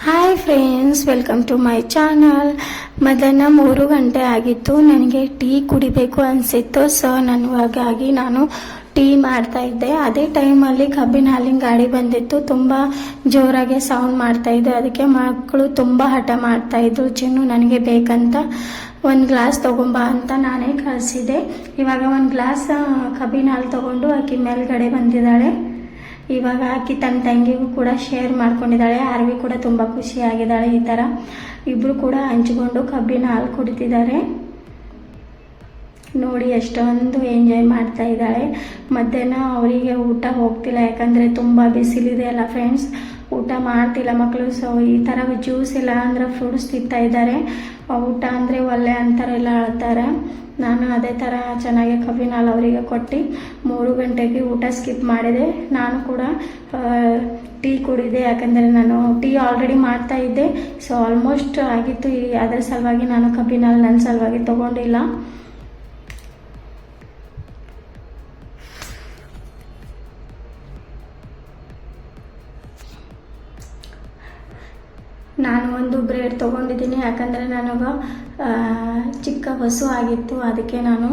Hi friends, welcome to my channel. ಮಧ್ಯಾಹ್ನ 3 ಗಂಟೆ ಆಗಿತ್ತು. ನನಗೆ ಟೀ ಕುಡಿಬೇಕು ಅನಿಸಿತ್ತು. ಸೊ ನನಗಾಗಿ ನಾನು ಟೀ ಮಾಡ್ತಾ ಇದ್ದೆ. ಅದೇ ಟೈಮಲ್ಲಿ ಕಬ್ಬಿನ ಹಾಲಿನ ಗಾಡಿ ಬಂದಿತ್ತು. ತುಂಬ ಜೋರಾಗಿ ಸೌಂಡ್ ಮಾಡ್ತಾ ಇದ್ದೆ. ಅದಕ್ಕೆ ಮಕ್ಕಳು ತುಂಬ ಹಠ ಮಾಡ್ತಾ ಇದ್ರು, ಚಿನ್ನು ನನಗೆ ಬೇಕಂತ. ಒಂದು ಗ್ಲಾಸ್ ತೊಗೊಂಬ ಅಂತ ನಾನೇ ಕಳಿಸಿದೆ. ಇವಾಗ ಒಂದು ಗ್ಲಾಸ್ ಕಬ್ಬಿನ ಹಾಲು ತೊಗೊಂಡು ಆಕಿ ಮೇಲ್ಗಡೆ ಬಂದಿದ್ದಾಳೆ. ಇವಾಗ ಆಕಿ ತನ್ನ ತಂಗಿಗೂ ಕೂಡ ಶೇರ್ ಮಾಡ್ಕೊಂಡಿದ್ದಾಳೆ. ಆರ್ವಿ ಕೂಡ ತುಂಬ ಖುಷಿಯಾಗಿದ್ದಾಳೆ. ಈ ಥರ ಇಬ್ಬರು ಕೂಡ ಹಂಚಿಕೊಂಡು ಕಬ್ಬಿನ ಹಾಲು ಕುಡಿತಿದ್ದಾರೆ. ನೋಡಿ ಎಷ್ಟೊಂದು ಎಂಜಾಯ್ ಮಾಡ್ತಾ ಇದ್ದಾಳೆ. ಮಧ್ಯಾಹ್ನ ಅವರಿಗೆ ಊಟ ಹೋಗ್ತಿಲ್ಲ, ಯಾಕಂದರೆ ತುಂಬ ಬಿಸಿಲಿದೆ ಅಲ್ಲ ಫ್ರೆಂಡ್ಸ್. ಊಟ ಮಾಡ್ತಿಲ್ಲ ಮಕ್ಕಳು. ಸೊ ಈ ಥರ ಜ್ಯೂಸ್ ಇಲ್ಲ ಅಂದರೆ ಫ್ರೂಟ್ಸ್ ತಿಂತಾ ಇದ್ದಾರೆ. ಊಟ ಅಂದರೆ ಒಳ್ಳೆ ಅಂತಾರೆಲ್ಲ ಅಳ್ತಾರೆ. ನಾನು ಅದೇ ಥರ ಚೆನ್ನಾಗಿ ಕಬ್ಬಿನ ಹಾಲು ಅವರಿಗೆ ಕೊಟ್ಟು 3 ಗಂಟೆಗೆ ಊಟ ಸ್ಕಿಪ್ ಮಾಡಿದೆ. ನಾನು ಕೂಡ ಟೀ ಕುಡಿದೆ, ಯಾಕಂದರೆ ನಾನು ಟೀ ಆಲ್ರೆಡಿ ಮಾಡ್ತಾ ಇದ್ದೆ. ಸೊ ಆಲ್ಮೋಸ್ಟ್ ಆಗಿತ್ತು. ಅದರ ಸಲುವಾಗಿ ನಾನು ಕಬ್ಬಿನ ಹಾಲು ನನ್ನ ಸಲುವಾಗಿ ತೊಗೊಂಡಿಲ್ಲ. ನಾನು ಒಂದು ಬ್ರೆಡ್ ತೊಗೊಂಡಿದ್ದೀನಿ, ಯಾಕಂದರೆ ನನಗೆ ಚಿಕ್ಕ ಹಸು ಆಗಿತ್ತು. ಅದಕ್ಕೆ ನಾನು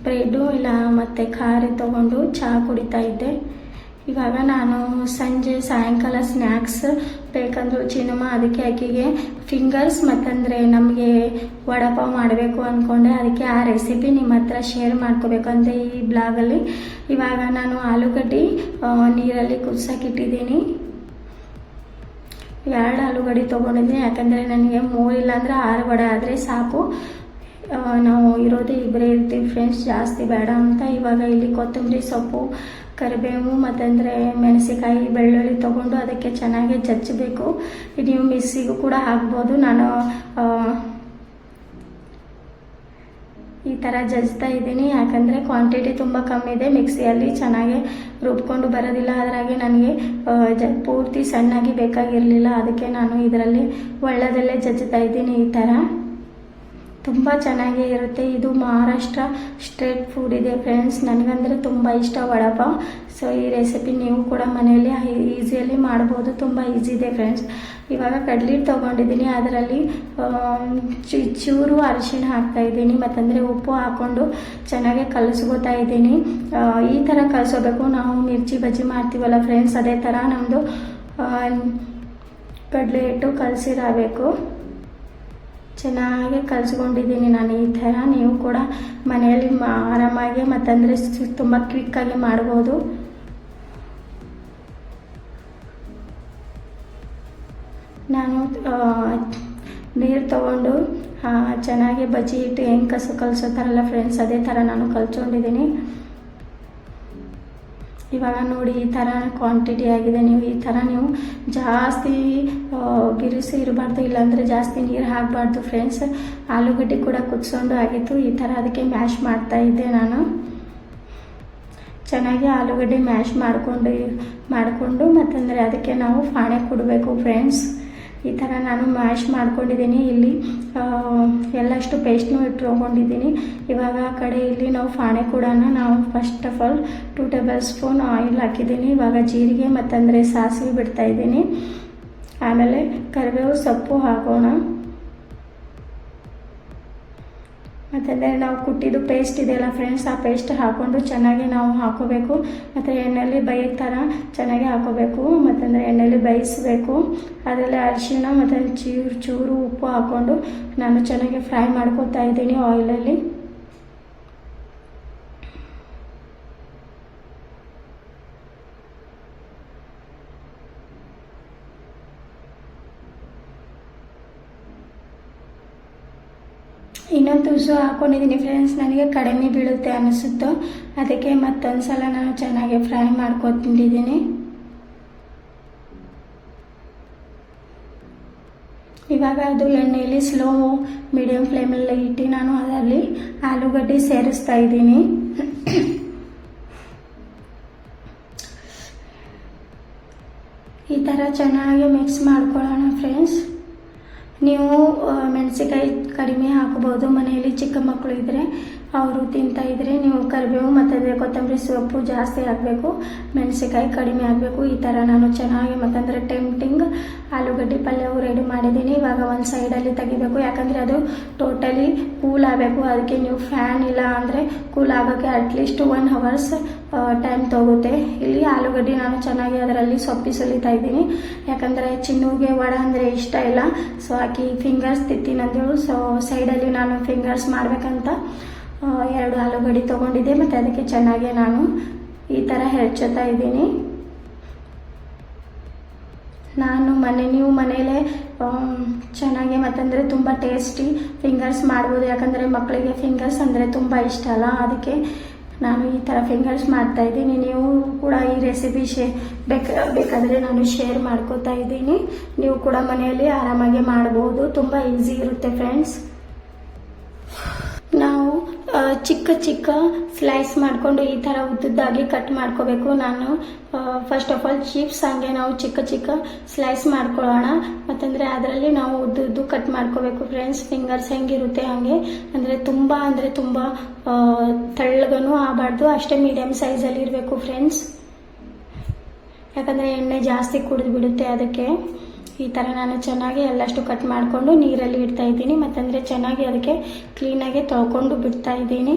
ಬ್ರೆಡ್ಡು ಇಲ್ಲ ಮತ್ತು ಖಾರಿ ತೊಗೊಂಡು ಚಹಾ ಕುಡಿತಾ ಇದ್ದೆ. ಇವಾಗ ನಾನು ಸಾಯಂಕಾಲ ಸ್ನ್ಯಾಕ್ಸ್ ಬೇಕಂದ್ರು ಚಿನ್ನಮ್ಮ, ಅದಕ್ಕೆ ಆಕೆಗೆ ಫಿಂಗರ್ಸ್ ಮತ್ತಂದರೆ ನಮಗೆ ವಡಪಾವ್ ಮಾಡಬೇಕು ಅಂದ್ಕೊಂಡೆ. ಅದಕ್ಕೆ ಆ ರೆಸಿಪಿ ನಿಮ್ಮ ಹತ್ರ ಶೇರ್ ಮಾಡ್ಕೋಬೇಕಂದ್ರೆ ಈ ಬ್ಲಾಗಲ್ಲಿ. ಇವಾಗ ನಾನು ಆಲೂಗಡ್ಡೆ ನೀರಲ್ಲಿ ಕುದಿಸೋಕ್ಕಿಟ್ಟಿದ್ದೀನಿ. 2 ಆಲೂಗಡ್ಡೆ ತೊಗೊಂಡಿದ್ದೀನಿ, ಯಾಕಂದರೆ ನನಗೆ 3 ಇಲ್ಲಾಂದರೆ 6 ವಡೆ ಆದರೆ ಸಾಕು. ನಾವು ಇರೋದೇ ಇಬ್ಬರೇ ಇರ್ತೀವಿ ಫ್ರೆಂಡ್ಸ್, ಜಾಸ್ತಿ ಬೇಡ ಅಂತ. ಇವಾಗ ಇಲ್ಲಿ ಕೊತ್ತಂಬರಿ ಸೊಪ್ಪು, ಕರಿಬೇವು ಮತ್ತಂದರೆ ಮೆಣಸಿಕಾಯಿ, ಬೆಳ್ಳುಳ್ಳಿ ತೊಗೊಂಡು ಅದಕ್ಕೆ ಚೆನ್ನಾಗಿ ಜಜ್ಜಬೇಕು. ನೀವು ಮಿಕ್ಸಿಗೂ ಕೂಡ ಹಾಕ್ಬೋದು. ನಾನು ಈ ಥರ ಜಜ್ತಾ ಇದ್ದೀನಿ, ಯಾಕಂದರೆ ಕ್ವಾಂಟಿಟಿ ತುಂಬ ಕಮ್ಮಿ ಇದೆ. ಮಿಕ್ಸಿಯಲ್ಲಿ ಚೆನ್ನಾಗಿ ರುಬ್ಕೊಂಡು ಬರೋದಿಲ್ಲ. ಅದರಾಗೆ ನನಗೆ ಪೂರ್ತಿ ಸಣ್ಣಾಗಿ ಬೇಕಾಗಿರಲಿಲ್ಲ. ಅದಕ್ಕೆ ನಾನು ಇದರಲ್ಲಿ ಒಳ್ಳೆದಲ್ಲೇ ಜಜ್ತಾ ಇದ್ದೀನಿ. ಈ ಥರ ತುಂಬ ಚೆನ್ನಾಗೇ ಇರುತ್ತೆ. ಇದು ಮಹಾರಾಷ್ಟ್ರ ಸ್ಟ್ರೀಟ್ ಫುಡ್ ಇದೆ ಫ್ರೆಂಡ್ಸ್. ನನಗಂದರೆ ತುಂಬ ಇಷ್ಟ ವಡಪಾವ್. ಸೊ ಈ ರೆಸಿಪಿ ನೀವು ಕೂಡ ಮನೆಯಲ್ಲಿ ಈಸಿಯಲ್ಲಿ ಮಾಡ್ಬೋದು. ತುಂಬ ಈಸಿ ಇದೆ ಫ್ರೆಂಡ್ಸ್. ಇವಾಗ ಕಡ್ಲಿ ತೊಗೊಂಡಿದ್ದೀನಿ, ಅದರಲ್ಲಿ ಚೂರು ಅರಿಶಿಣ ಹಾಕ್ತಾಯಿದ್ದೀನಿ, ಮತ್ತಂದರೆ ಉಪ್ಪು ಹಾಕ್ಕೊಂಡು ಚೆನ್ನಾಗಿ ಕಲಿಸ್ಕೊತಾ ಇದ್ದೀನಿ. ಈ ಥರ ಕಲಿಸೋಬೇಕು. ನಾವು ಮಿರ್ಚಿ ಬಜ್ಜಿ ಮಾಡ್ತೀವಲ್ಲ ಫ್ರೆಂಡ್ಸ್, ಅದೇ ಥರ ನಮ್ಮದು ಕಡಲೆ ಹಿಟ್ಟು ಕಲಸಿರಬೇಕು. ಚೆನ್ನಾಗಿ ಕಲಿಸ್ಕೊಂಡಿದ್ದೀನಿ ನಾನು. ಈ ಥರ ನೀವು ಕೂಡ ಮನೆಯಲ್ಲಿ ಆರಾಮಾಗಿ ಮತ್ತಂದರೆ ತುಂಬ ಕ್ವಿಕ್ಕಾಗಿ ಮಾಡ್ಬೋದು. ನಾನು ನೀರು ತೊಗೊಂಡು ಚೆನ್ನಾಗಿ ಬಜ್ಜಿ ಹಿಟ್ಟು ಹೆಂಗೆ ಕಲಿಸೋತಾರಲ್ಲ ಫ್ರೆಂಡ್ಸ್, ಅದೇ ಥರ ನಾನು ಕಲ್ತ್ಕೊಂಡಿದ್ದೀನಿ. ಇವಾಗ ನೋಡಿ ಈ ಥರ ಕ್ವಾಂಟಿಟಿ ಆಗಿದೆ. ನೀವು ಈ ಥರ ನೀವು ಜಾಸ್ತಿ ಬಿರುಸಿ ಇರಬಾರ್ದು, ಇಲ್ಲಾಂದರೆ ಜಾಸ್ತಿ ನೀರು ಹಾಕಬಾರ್ದು ಫ್ರೆಂಡ್ಸ್. ಆಲೂಗಡ್ಡೆ ಕೂಡ ಕುದಿಸ್ಕೊಂಡು ಆಗಿತ್ತು. ಈ ಥರ ಅದಕ್ಕೆ ಮ್ಯಾಶ್ ಮಾಡ್ತಾ ಇದ್ದೆ ನಾನು. ಚೆನ್ನಾಗಿ ಆಲೂಗಡ್ಡೆ ಮ್ಯಾಶ್ ಮಾಡಿಕೊಂಡು ಮತ್ತಂದರೆ ಅದಕ್ಕೆ ನಾವು ಪಾಣೆ ಕೊಡಬೇಕು ಫ್ರೆಂಡ್ಸ್. ಈ ಥರ ನಾನು ಮ್ಯಾಶ್ ಮಾಡ್ಕೊಂಡಿದ್ದೀನಿ. ಇಲ್ಲಿ ಎಲ್ಲಷ್ಟು ಪೇಸ್ಟ್ನೂ ಇಟ್ಕೊಂಡಿದ್ದೀನಿ. ಇವಾಗ ಆ ಕಡೆ ಇಲ್ಲಿ ನಾವು ಪಾಣೆ ಕೂಡ ನಾವು first of all 2 table spoon oil ಹಾಕಿದ್ದೀನಿ. ಇವಾಗ ಜೀರಿಗೆ ಮತ್ತಂದರೆ ಸಾಸಿವೆ ಬಿಡ್ತಾಯಿದ್ದೀನಿ. ಆಮೇಲೆ ಕರಿಬೇವು ಸೊಪ್ಪು ಹಾಕೋಣ. ಮತ್ತಂದರೆ ನಾವು ಕುಟ್ಟಿದ್ದು ಪೇಸ್ಟ್ ಇದೆಯಲ್ಲ ಫ್ರೆಂಡ್ಸ್, ಆ ಪೇಸ್ಟ್ ಹಾಕ್ಕೊಂಡು ಚೆನ್ನಾಗಿ ನಾವು ಹಾಕೋಬೇಕು. ಮತ್ತು ಎಣ್ಣೆಯಲ್ಲಿ ಬೇಯೋ ಥರ ಚೆನ್ನಾಗಿ ಹಾಕೋಬೇಕು. ಮತ್ತಂದರೆ ಎಣ್ಣೆಯಲ್ಲಿ ಬೇಯಿಸಬೇಕು. ಅದರಲ್ಲಿ ಅರಿಶಿಣ ಮತ್ತು ಚೂರು ಉಪ್ಪು ಹಾಕ್ಕೊಂಡು ನಾನು ಚೆನ್ನಾಗಿ ಫ್ರೈ ಮಾಡ್ಕೊತಾ ಇದ್ದೀನಿ ಆಯಿಲಲ್ಲಿ. ಇನ್ನೊಂದು ತುಸು ಹಾಕ್ಕೊಂಡಿದ್ದೀನಿ ಫ್ರೆಂಡ್ಸ್. ನನಗೆ ಕಡಿಮೆ ಬೀಳುತ್ತೆ ಅನಿಸುತ್ತೋ, ಅದಕ್ಕೆ ಮತ್ತೊಂದು ಸಲ ನಾನು ಚೆನ್ನಾಗಿ ಫ್ರೈ ಮಾಡ್ಕೊತಿದ್ದೀನಿ. ಇವಾಗ ಅದು ಎಣ್ಣೆಯಲ್ಲಿ ಸ್ಲೋ ಮೀಡಿಯಮ್ ಫ್ಲೇಮಲ್ಲಿ ಇಟ್ಟು ನಾನು ಅದರಲ್ಲಿ ಆಲೂಗಡ್ಡೆ ಸೇರಿಸ್ತಾ ಇದ್ದೀನಿ. ಈ ಥರ ಚೆನ್ನಾಗಿ ಮಿಕ್ಸ್ ಮಾಡ್ಕೊಳ್ಳೋಣ ಫ್ರೆಂಡ್ಸ್. ನೀವು ಮೆಣಸಿಕಾಯಿ ಕಡಿಮೆ ಹಾಕ್ಬೋದು. ಮನೆಯಲ್ಲಿ ಚಿಕ್ಕ ಮಕ್ಕಳು ಇದ್ದರೆ ಅವರು ತಿಂತಾ ಇದ್ರೆ ನೀವು ಕರಿಬೇವು ಮತ್ತು ಕೊತ್ತಂಬರಿ ಸೊಪ್ಪು ಜಾಸ್ತಿ ಹಾಕಬೇಕು, ಮೆಣಸಿಕಾಯಿ ಕಡಿಮೆ ಆಗಬೇಕು. ಈ ಥರ ನಾನು ಚೆನ್ನಾಗಿ ಮತ್ತಂದರೆ ಟೆಂಪ್ಟಿಂಗ್ ಆಲೂಗಡ್ಡೆ ಪಲ್ಯವು ರೆಡಿ ಮಾಡಿದ್ದೀನಿ. ಇವಾಗ ಒಂದು ಸೈಡಲ್ಲಿ ತೆಗಿಬೇಕು, ಯಾಕಂದರೆ ಅದು ಟೋಟಲಿ ಕೂಲ್ ಆಗಬೇಕು. ಅದಕ್ಕೆ ನೀವು ಫ್ಯಾನ್ ಇಲ್ಲ ಅಂದರೆ ಕೂಲ್ ಆಗೋಕ್ಕೆ ಅಟ್ಲೀಸ್ಟ್ 1 hours ಟೈಮ್ ತೊಗುತ್ತೆ. ಇಲ್ಲಿ ಆಲೂಗಡ್ಡೆ ನಾನು ಚೆನ್ನಾಗಿ ಅದರಲ್ಲಿ ಸೊಪ್ಪಿ ಸುಲಿತಾ ಇದ್ದೀನಿ, ಯಾಕಂದರೆ ಚಿನ್ನುಗೆ ವಡೆ ಅಂದರೆ ಇಷ್ಟ ಇಲ್ಲ. ಸೊ ಆಕಿ ಫಿಂಗರ್ಸ್ ತಿಂತೀನಂದೇಳು. ಸೊ ಸೈಡಲ್ಲಿ ನಾನು ಫಿಂಗರ್ಸ್ ಮಾಡಬೇಕಂತ 2 ಆಲೂಗಡ್ಡೆ ತೊಗೊಂಡಿದ್ದೆ, ಮತ್ತು ಅದಕ್ಕೆ ಚೆನ್ನಾಗಿ ನಾನು ಈ ಥರ ಹೆಚ್ಚುತ್ತಾ ಇದ್ದೀನಿ. ನೀವು ಮನೇಲೇ ಚೆನ್ನಾಗಿ ಮತ್ತಂದರೆ ತುಂಬ ಟೇಸ್ಟಿ ಫಿಂಗರ್ಸ್ ಮಾಡ್ಬೋದು, ಯಾಕಂದರೆ ಮಕ್ಕಳಿಗೆ ಫಿಂಗರ್ಸ್ ಅಂದರೆ ತುಂಬ ಇಷ್ಟ ಅಲ್ಲ. ಅದಕ್ಕೆ ನಾನು ಈ ಥರ ಫಿಂಗರ್ಸ್ ಮಾಡ್ತಾಯಿದ್ದೀನಿ. ನೀವು ಕೂಡ ಈ ರೆಸಿಪಿ ಬೇಕಾದರೆ ನಾನು ಶೇರ್ ಮಾಡ್ಕೋತಾ ಇದ್ದೀನಿ. ನೀವು ಕೂಡ ಮನೆಯಲ್ಲಿ ಆರಾಮಾಗಿ ಮಾಡ್ಬೋದು, ತುಂಬ ಈಸಿ ಇರುತ್ತೆ ಫ್ರೆಂಡ್ಸ್. ನಾವು ಚಿಕ್ಕ ಸ್ಲೈಸ್ ಮಾಡಿಕೊಂಡು ಈ ಥರ ಉದ್ದದ್ದಾಗಿ ಕಟ್ ಮಾಡ್ಕೋಬೇಕು. ನಾನು ಫಸ್ಟ್ ಆಫ್ ಆಲ್ ಚಿಪ್ಸ್ ಹಂಗೆ ನಾವು ಚಿಕ್ಕ ಸ್ಲೈಸ್ ಮಾಡ್ಕೊಳ್ಳೋಣ, ಮತ್ತಂದರೆ ಅದರಲ್ಲಿ ನಾವು ಉದ್ದು ಕಟ್ ಮಾಡ್ಕೋಬೇಕು ಫ್ರೆಂಡ್ಸ್. ಫಿಂಗರ್ಸ್ ಹೆಂಗಿರುತ್ತೆ ಹಾಗೆ, ಅಂದರೆ ತುಂಬ ತೆಳ್ಳಗನೂ ಆಗಬಾರ್ದು, ಅಷ್ಟೇ ಮೀಡಿಯಮ್ ಸೈಜಲ್ಲಿ ಇರಬೇಕು ಫ್ರೆಂಡ್ಸ್. ಯಾಕಂದರೆ ಎಣ್ಣೆ ಜಾಸ್ತಿ ಕುಡಿದು ಬಿಡುತ್ತೆ. ಅದಕ್ಕೆ ಈ ಥರ ನಾನು ಚೆನ್ನಾಗಿ ಎಲ್ಲಷ್ಟು ಕಟ್ ಮಾಡಿಕೊಂಡು ನೀರಲ್ಲಿ ಇಡ್ತಾ ಇದ್ದೀನಿ, ಮತ್ತಂದರೆ ಚೆನ್ನಾಗಿ ಅದಕ್ಕೆ ಕ್ಲೀನಾಗಿ ತೊಳ್ಕೊಂಡು ಬಿಡ್ತಾ ಇದ್ದೀನಿ.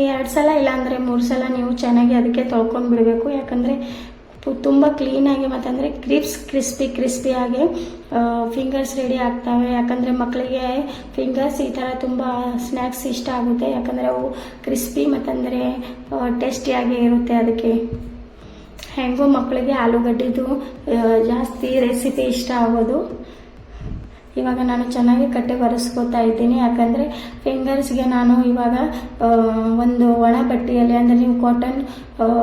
2 ಸಲ ಇಲ್ಲಾಂದರೆ 3 ಸಲ ನೀವು ಚೆನ್ನಾಗಿ ಅದಕ್ಕೆ ತೊಳ್ಕೊಂಡು ಬಿಡಬೇಕು, ಯಾಕಂದರೆ ತುಂಬ ಕ್ಲೀನಾಗಿ ಮತ್ತಂದರೆ ಕ್ರಿಸ್ಪಿಯಾಗಿ ಫಿಂಗರ್ಸ್ ರೆಡಿ ಆಗ್ತವೆ. ಯಾಕಂದರೆ ಮಕ್ಕಳಿಗೆ ಫಿಂಗರ್ಸ್ ಈ ಥರ ತುಂಬ ಸ್ನ್ಯಾಕ್ಸ್ ಇಷ್ಟ ಆಗುತ್ತೆ, ಯಾಕಂದರೆ ಅವು ಕ್ರಿಸ್ಪಿ ಮತ್ತಂದರೆ ಟೇಸ್ಟಿಯಾಗಿ ಇರುತ್ತೆ. ಅದಕ್ಕೆ ಹೆಂಗೋ ಮಕ್ಕಳಿಗೆ ಆಲೂಗಡ್ಡೆದು ಜಾಸ್ತಿ ರೆಸಿಪಿ ಇಷ್ಟ ಆಗೋದು. ಇವಾಗ ನಾನು ಚೆನ್ನಾಗಿ ಕಟ್ಟೆ ಒರೆಸ್ಕೋತಾ ಇದ್ದೀನಿ, ಯಾಕಂದರೆ ಫಿಂಗರ್ಸ್ಗೆ ನಾನು ಇವಾಗ ಒಂದು ಒಣ ಬಟ್ಟೆಯಲ್ಲಿ, ಅಂದರೆ ನೀವು ಕಾಟನ್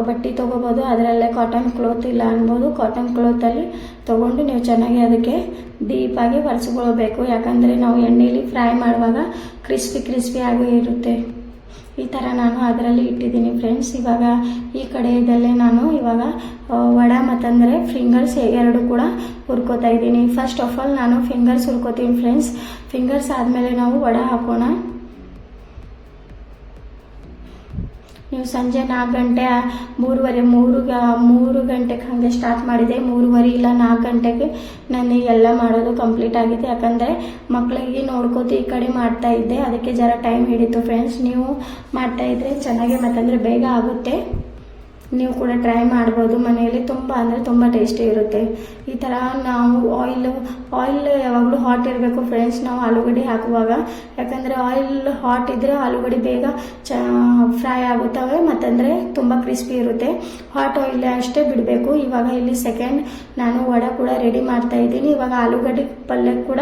ಬಟ್ಟೆ ತೊಗೋಬೋದು, ಅದರಲ್ಲೇ ಕಾಟನ್ ಕ್ಲೋತ್ ಇಲ್ಲ ಅನ್ಬೋದು, ಕಾಟನ್ ಕ್ಲೋತಲ್ಲಿ ತೊಗೊಂಡು ನೀವು ಚೆನ್ನಾಗಿ ಅದಕ್ಕೆ ಡೀಪಾಗಿ ಒರೆಸ್ಕೊಳ್ಬೇಕು. ಯಾಕಂದರೆ ನಾವು ಎಣ್ಣೆಯಲ್ಲಿ ಫ್ರೈ ಮಾಡುವಾಗ ಕ್ರಿಸ್ಪಿ ಆಗಿ ಈ ಥರ ನಾನು ಅದರಲ್ಲಿ ಇಟ್ಟಿದ್ದೀನಿ ಫ್ರೆಂಡ್ಸ್. ಇವಾಗ ಈ ಕಡೆಯಲ್ಲೇ ನಾನು ಇವಾಗ ವಡೆ ಮತ್ತಂದರೆ ಫಿಂಗರ್ಸ್ 2 ಕೂಡ ಹುರ್ಕೋತಾ ಇದ್ದೀನಿ. ಫಸ್ಟ್ ಆಫ್ ಆಲ್ ನಾನು ಫಿಂಗರ್ಸ್ ಹುರ್ಕೋತೀನಿ ಫ್ರೆಂಡ್ಸ್. ಫಿಂಗರ್ಸ್ ಆದಮೇಲೆ ನಾವು ವಡೆ ಹಾಕೋಣ. ನೀವು ಸಂಜೆ 4 ಗಂಟೆ 3 ಗಂಟೆಗೆ ಹಾಗೆ ಸ್ಟಾರ್ಟ್ ಮಾಡಿದೆ. 3:30 ಇಲ್ಲ 4 ಗಂಟೆಗೆ ನಾನು ಎಲ್ಲ ಮಾಡೋದು ಕಂಪ್ಲೀಟ್ ಆಗಿದೆ, ಯಾಕಂದರೆ ಮಕ್ಕಳಿಗೆ ನೋಡ್ಕೋತ ಈ ಕಡೆ ಮಾಡ್ತಾ ಇದ್ದೆ, ಅದಕ್ಕೆ ಜರ ಟೈಮ್ ಹಿಡಿತು ಫ್ರೆಂಡ್ಸ್. ನೀವು ಮಾಡ್ತಾ ಇದ್ರೆ ಚೆನ್ನಾಗಿ ಮತ್ತಂದರೆ ಬೇಗ ಆಗುತ್ತೆ. ನೀವು ಕೂಡ ಟ್ರೈ ಮಾಡ್ಬೋದು ಮನೆಯಲ್ಲಿ, ತುಂಬ ಟೇಸ್ಟಿ ಇರುತ್ತೆ. ಈ ಥರ ನಾವು ಆಯಿಲ್ ಯಾವಾಗಲೂ ಹಾಟ್ ಇರಬೇಕು ಫ್ರೆಂಡ್ಸ್ ನಾವು ಆಲೂಗಡ್ಡೆ ಹಾಕುವಾಗ, ಯಾಕಂದರೆ ಆಯಿಲ್ ಹಾಟ್ ಇದ್ದರೆ ಆಲೂಗಡ್ಡೆ ಬೇಗ ಫ್ರೈ ಆಗುತ್ತವೆ, ಮತ್ತಂದರೆ ತುಂಬ ಕ್ರಿಸ್ಪಿ ಇರುತ್ತೆ. ಹಾಟ್ ಆಯಿಲ್ ಅಷ್ಟೇ ಬಿಡಬೇಕು. ಇವಾಗ ಇಲ್ಲಿ ಸೆಕೆಂಡ್ ನಾನು ವಡೆ ಕೂಡ ರೆಡಿ ಮಾಡ್ತಾ ಇದ್ದೀನಿ. ಇವಾಗ ಆಲೂಗಡ್ಡೆ ಪಲ್ಯ ಕೂಡ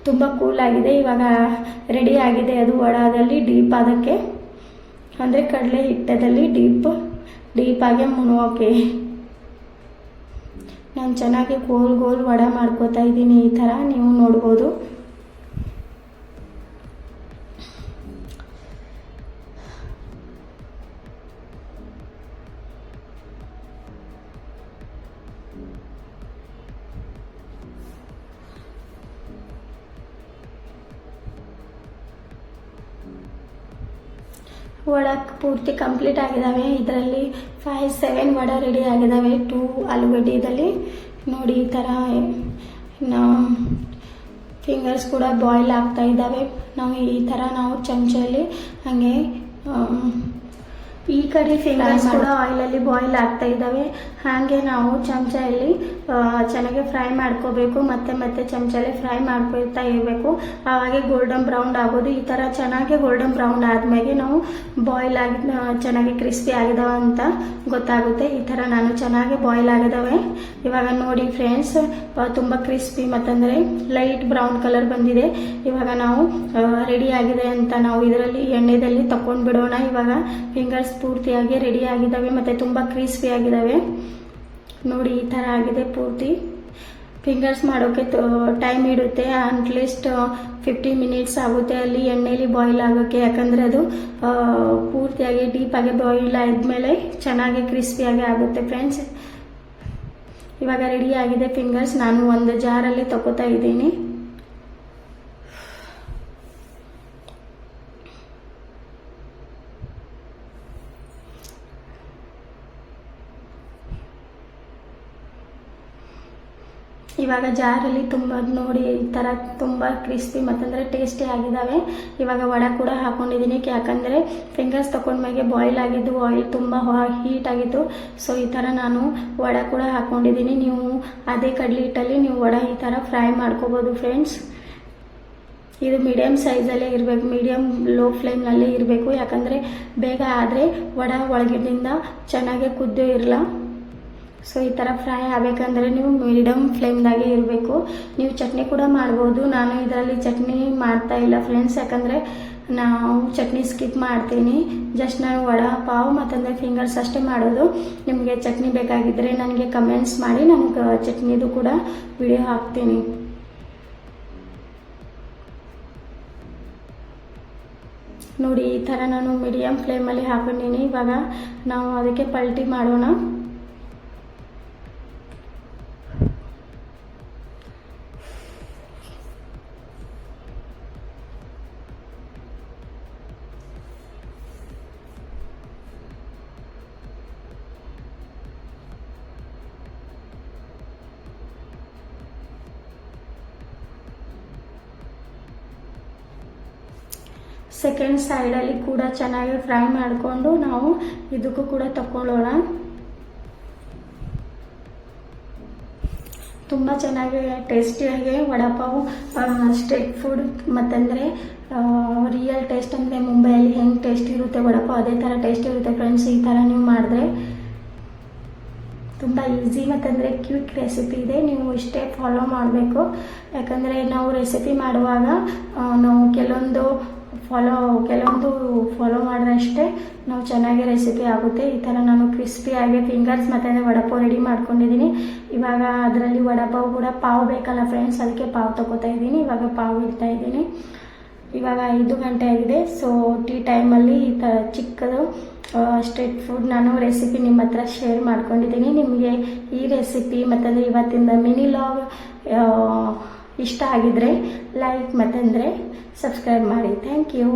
ತುಂಬ ಕೂಲ್ ಆಗಿದೆ, ಇವಾಗ ರೆಡಿ ಆಗಿದೆ ಅದು ವಡಾದಲ್ಲಿ ಡೀಪ್ ಅದಕ್ಕೆ, ಅಂದರೆ ಕಡಲೆ ಹಿಟ್ಟದಲ್ಲಿ ಡೀಪಾಗಿ ಮುಣೋಕೆ ನಾನು ಚೆನ್ನಾಗಿ ಗೋಲ್ ವಡೆ ಮಾಡ್ಕೋತಾ ಇದ್ದೀನಿ. ಈ ಥರ ನೀವು ನೋಡ್ಬೋದು. ವಡೆ ಪೂರ್ತಿ ಕಂಪ್ಲೀಟ್ ಆಗಿದ್ದಾವೆ. ಇದರಲ್ಲಿ 5-7 ವಡೆ ರೆಡಿ ಆಗಿದ್ದಾವೆ 2 ಆಲೂಗಡ್ಡೆದಲ್ಲಿ. ನೋಡಿ ಈ ಥರ ಫಿಂಗರ್ಸ್ ಕೂಡ ಬಾಯ್ಲ್ ಆಗ್ತಾ ಇದ್ದಾವೆ. ನಾವು ಈ ಥರ ನಾವು ಚಮಚಲ್ಲಿ ಹಾಗೆ ಈ ಕಡೆ ಫಿಂಗರ್ಸ್ ಕೂಡ ಆಯಿಲಲ್ಲಿ ಬಾಯ್ಲ್ ಆಗ್ತಾ ಇದ್ದಾವೆ. ಹಾಗೆ ನಾವು ಚಮಚಲ್ಲಿ ಚೆನ್ನಾಗಿ ಫ್ರೈ ಮಾಡ್ಕೋಬೇಕು, ಮತ್ತೆ ಚಮಚಲ್ಲಿ ಫ್ರೈ ಮಾಡ್ಕೊಳ್ತಾ ಇರಬೇಕು. ಆವಾಗೆ ಗೋಲ್ಡನ್ ಬ್ರೌನ್ ಆಗೋದು. ಈ ಥರ ಚೆನ್ನಾಗಿ ಗೋಲ್ಡನ್ ಬ್ರೌನ್ ಆದಮೇಲೆ ನಾವು ಬಾಯ್ಲ್ ಆಗಿ ಚೆನ್ನಾಗಿ ಕ್ರಿಸ್ಪಿ ಆಗಿದಾವೆ ಅಂತ ಗೊತ್ತಾಗುತ್ತೆ. ಈ ಥರ ನಾನು ಚೆನ್ನಾಗಿ ಬಾಯ್ಲ್ ಆಗಿದ್ದಾವೆ. ಇವಾಗ ನೋಡಿ ಫ್ರೆಂಡ್ಸ್, ತುಂಬ ಕ್ರಿಸ್ಪಿ ಮತ್ತಂದರೆ ಲೈಟ್ ಬ್ರೌನ್ ಕಲರ್ ಬಂದಿದೆ. ಇವಾಗ ನಾವು ರೆಡಿ ಆಗಿದೆ ಅಂತ ನಾವು ಇದರಲ್ಲಿ ಎಣ್ಣೆದಲ್ಲಿ ತಗೊಂಡು ಬಿಡೋಣ. ಇವಾಗ ಫಿಂಗರ್ಸ್ ಪೂರ್ತಿಯಾಗಿ ರೆಡಿ ಆಗಿದ್ದಾವೆ ಮತ್ತು ತುಂಬ ಕ್ರಿಸ್ಪಿ ಆಗಿದ್ದಾವೆ. ನೋಡಿ ಈ ಥರ ಆಗಿದೆ ಪೂರ್ತಿ. ಫಿಂಗರ್ಸ್ ಮಾಡೋಕ್ಕೆ ಟೈಮ್ ಇಡುತ್ತೆ, ಅಟ್ಲೀಸ್ಟ್ 15 minutes ಆಗುತ್ತೆ ಅಲ್ಲಿ ಎಣ್ಣೆಲಿ ಬಾಯ್ಲ್ ಆಗೋಕ್ಕೆ, ಯಾಕಂದರೆ ಅದು ಪೂರ್ತಿಯಾಗಿ ಡೀಪಾಗಿ ಬಾಯ್ಲ್ ಆದಮೇಲೆ ಚೆನ್ನಾಗಿ ಕ್ರಿಸ್ಪಿಯಾಗಿ ಆಗುತ್ತೆ ಫ್ರೆಂಡ್ಸ್. ಇವಾಗ ರೆಡಿ ಆಗಿದೆ ಫಿಂಗರ್ಸ್. ನಾನು ಒಂದು ಜಾರಲ್ಲಿ ತಗೋತಾ ಇದ್ದೀನಿ. ಇವಾಗ ಜಾರಲ್ಲಿ ತುಂಬ ನೋಡಿ ಈ ಥರ ತುಂಬ ಕ್ರಿಸ್ಪಿ ಮತ್ತಂದರೆ ಟೇಸ್ಟಿ ಆಗಿದ್ದಾವೆ. ಇವಾಗ ವಡೆ ಕೂಡ ಹಾಕ್ಕೊಂಡಿದ್ದೀನಿ, ಯಾಕಂದರೆ ಫಿಂಗರ್ಸ್ ತೊಗೊಂಡ್ಮೇಲೆ ಬಾಯ್ಲ್ ಆಗಿದ್ದು ಆಯಿಲ್ ತುಂಬ ಹೀಟ್ ಆಗಿತ್ತು. ಸೊ ಈ ಥರ ನಾನು ವಡೆ ಕೂಡ ಹಾಕ್ಕೊಂಡಿದ್ದೀನಿ. ನೀವು ಅದೇ ಕಡಲೆ ಹಿಟ್ಟಲ್ಲಿ ನೀವು ವಡೆ ಈ ಥರ ಫ್ರೈ ಮಾಡ್ಕೋಬೋದು ಫ್ರೆಂಡ್ಸ್. ಇದು ಮೀಡಿಯಮ್ ಸೈಜಲ್ಲೇ ಇರಬೇಕು, ಮೀಡಿಯಮ್ ಲೋ ಫ್ಲೇಮ್ನಲ್ಲೇ ಇರಬೇಕು, ಯಾಕಂದರೆ ಬೇಗ ಆದರೆ ವಡೆ ಒಳಗಿನಿಂದ ಚೆನ್ನಾಗಿ ಕುದ್ದು ಇರಲ್ಲ. ಸೊ ಈ ಥರ ಫ್ರೈ ಆಗಬೇಕಂದ್ರೆ ನೀವು ಮೀಡಿಯಮ್ ಫ್ಲೇಮ್ದಾಗೆ ಇರಬೇಕು. ನೀವು ಚಟ್ನಿ ಕೂಡ ಮಾಡ್ಬೋದು. ನಾನು ಇದರಲ್ಲಿ ಚಟ್ನಿ ಮಾಡ್ತಾ ಇಲ್ಲ ಫ್ರೆಂಡ್ಸ್, ಯಾಕಂದರೆ ನಾವು ಚಟ್ನಿ ಸ್ಕಿಪ್ ಮಾಡ್ತೀನಿ. ಜಸ್ಟ್ ನಾನು ವಡಾ ಪಾವ್ ಮತ್ತಂದರೆ ಫಿಂಗರ್ಸ್ ಅಷ್ಟೇ ಮಾಡೋದು. ನಿಮಗೆ ಚಟ್ನಿ ಬೇಕಾಗಿದ್ದರೆ ನನಗೆ ಕಮೆಂಟ್ಸ್ ಮಾಡಿ, ನನಗೆ ಚಟ್ನಿದು ಕೂಡ ವಿಡಿಯೋ ಹಾಕ್ತೀನಿ. ನೋಡಿ ಈ ಥರ ನಾನು ಮೀಡಿಯಮ್ ಫ್ಲೇಮಲ್ಲಿ ಹಾಕೊಂಡಿನಿ. ಇವಾಗ ನಾವು ಅದಕ್ಕೆ ಪಲ್ಟಿ ಮಾಡೋಣ. ಸೆಕೆಂಡ್ ಸೈಡಲ್ಲಿ ಕೂಡ ಚೆನ್ನಾಗಿ ಫ್ರೈ ಮಾಡಿಕೊಂಡು ನಾವು ಇದಕ್ಕೂ ಕೂಡ ತಗೊಳ್ಳೋಣ. ತುಂಬ ಚೆನ್ನಾಗಿ ಟೇಸ್ಟಿಯಾಗಿ ವಡಾಪಾವ್ ಸ್ಟ್ರೀಟ್ ಫುಡ್ ಮತ್ತಂದರೆ ರಿಯಲ್ ಟೇಸ್ಟ್ ಅಂದರೆ ಮುಂಬೈಯಲ್ಲಿ ಹೆಂಗೆ ಟೇಸ್ಟ್ ಇರುತ್ತೆ ವಡಾಪಾವ್ ಅದೇ ಥರ ಟೇಸ್ಟ್ ಇರುತ್ತೆ ಫ್ರೆಂಡ್ಸ್. ಈ ಥರ ನೀವು ಮಾಡಿದ್ರೆ ತುಂಬ ಈಸಿ ಮತ್ತಂದರೆ ಕ್ವಿಕ್ ರೆಸಿಪಿ ಇದೆ. ನೀವು ಇಷ್ಟೇ ಫಾಲೋ ಮಾಡಬೇಕು, ಯಾಕಂದರೆ ನಾವು ರೆಸಿಪಿ ಮಾಡುವಾಗ ನಾವು ಕೆಲವೊಂದು ಫಾಲೋ ಮಾಡಿದ್ರೆ ಅಷ್ಟೇ ನಾವು ಚೆನ್ನಾಗಿ ರೆಸಿಪಿ ಆಗುತ್ತೆ. ಈ ಥರ ನಾನು ಕ್ರಿಸ್ಪಿಯಾಗಿ ಫಿಂಗರ್ಸ್ ಮತ್ತು ವಡಾಪಾವ್ ರೆಡಿ ಮಾಡ್ಕೊಂಡಿದ್ದೀನಿ. ಇವಾಗ ಅದರಲ್ಲಿ ವಡಾಪಾವ್ ಕೂಡ ಪಾವ್ ಬೇಕಲ್ಲ ಫ್ರೆಂಡ್ಸ್, ಅದಕ್ಕೆ ಪಾವ್ ತೊಗೋತಾ ಇದ್ದೀನಿ. ಇವಾಗ ಪಾವ್ ಇಡ್ತಾ ಇದ್ದೀನಿ. ಇವಾಗ 5 ಗಂಟೆ ಆಗಿದೆ. ಸೊ ಟೀ ಟೈಮಲ್ಲಿ ಈ ಥರ ಚಿಕ್ಕದು ಸ್ಟ್ರೀಟ್ ಫುಡ್ ನಾನು ರೆಸಿಪಿ ನಿಮ್ಮ ಹತ್ರ ಶೇರ್ ಮಾಡ್ಕೊಂಡಿದ್ದೀನಿ. ನಿಮಗೆ ಈ ರೆಸಿಪಿ ಮತ್ತಂದರೆ ಇವತ್ತಿಂದ ಮಿನಿ ಲಾಗ್ ಇಷ್ಟ ಆಗಿದ್ರೆ ಲೈಕ್ ಮತ್ತಂದರೆ ಸಬ್ಸ್ಕ್ರೈಬ್ ಮಾಡಿ. Thank you.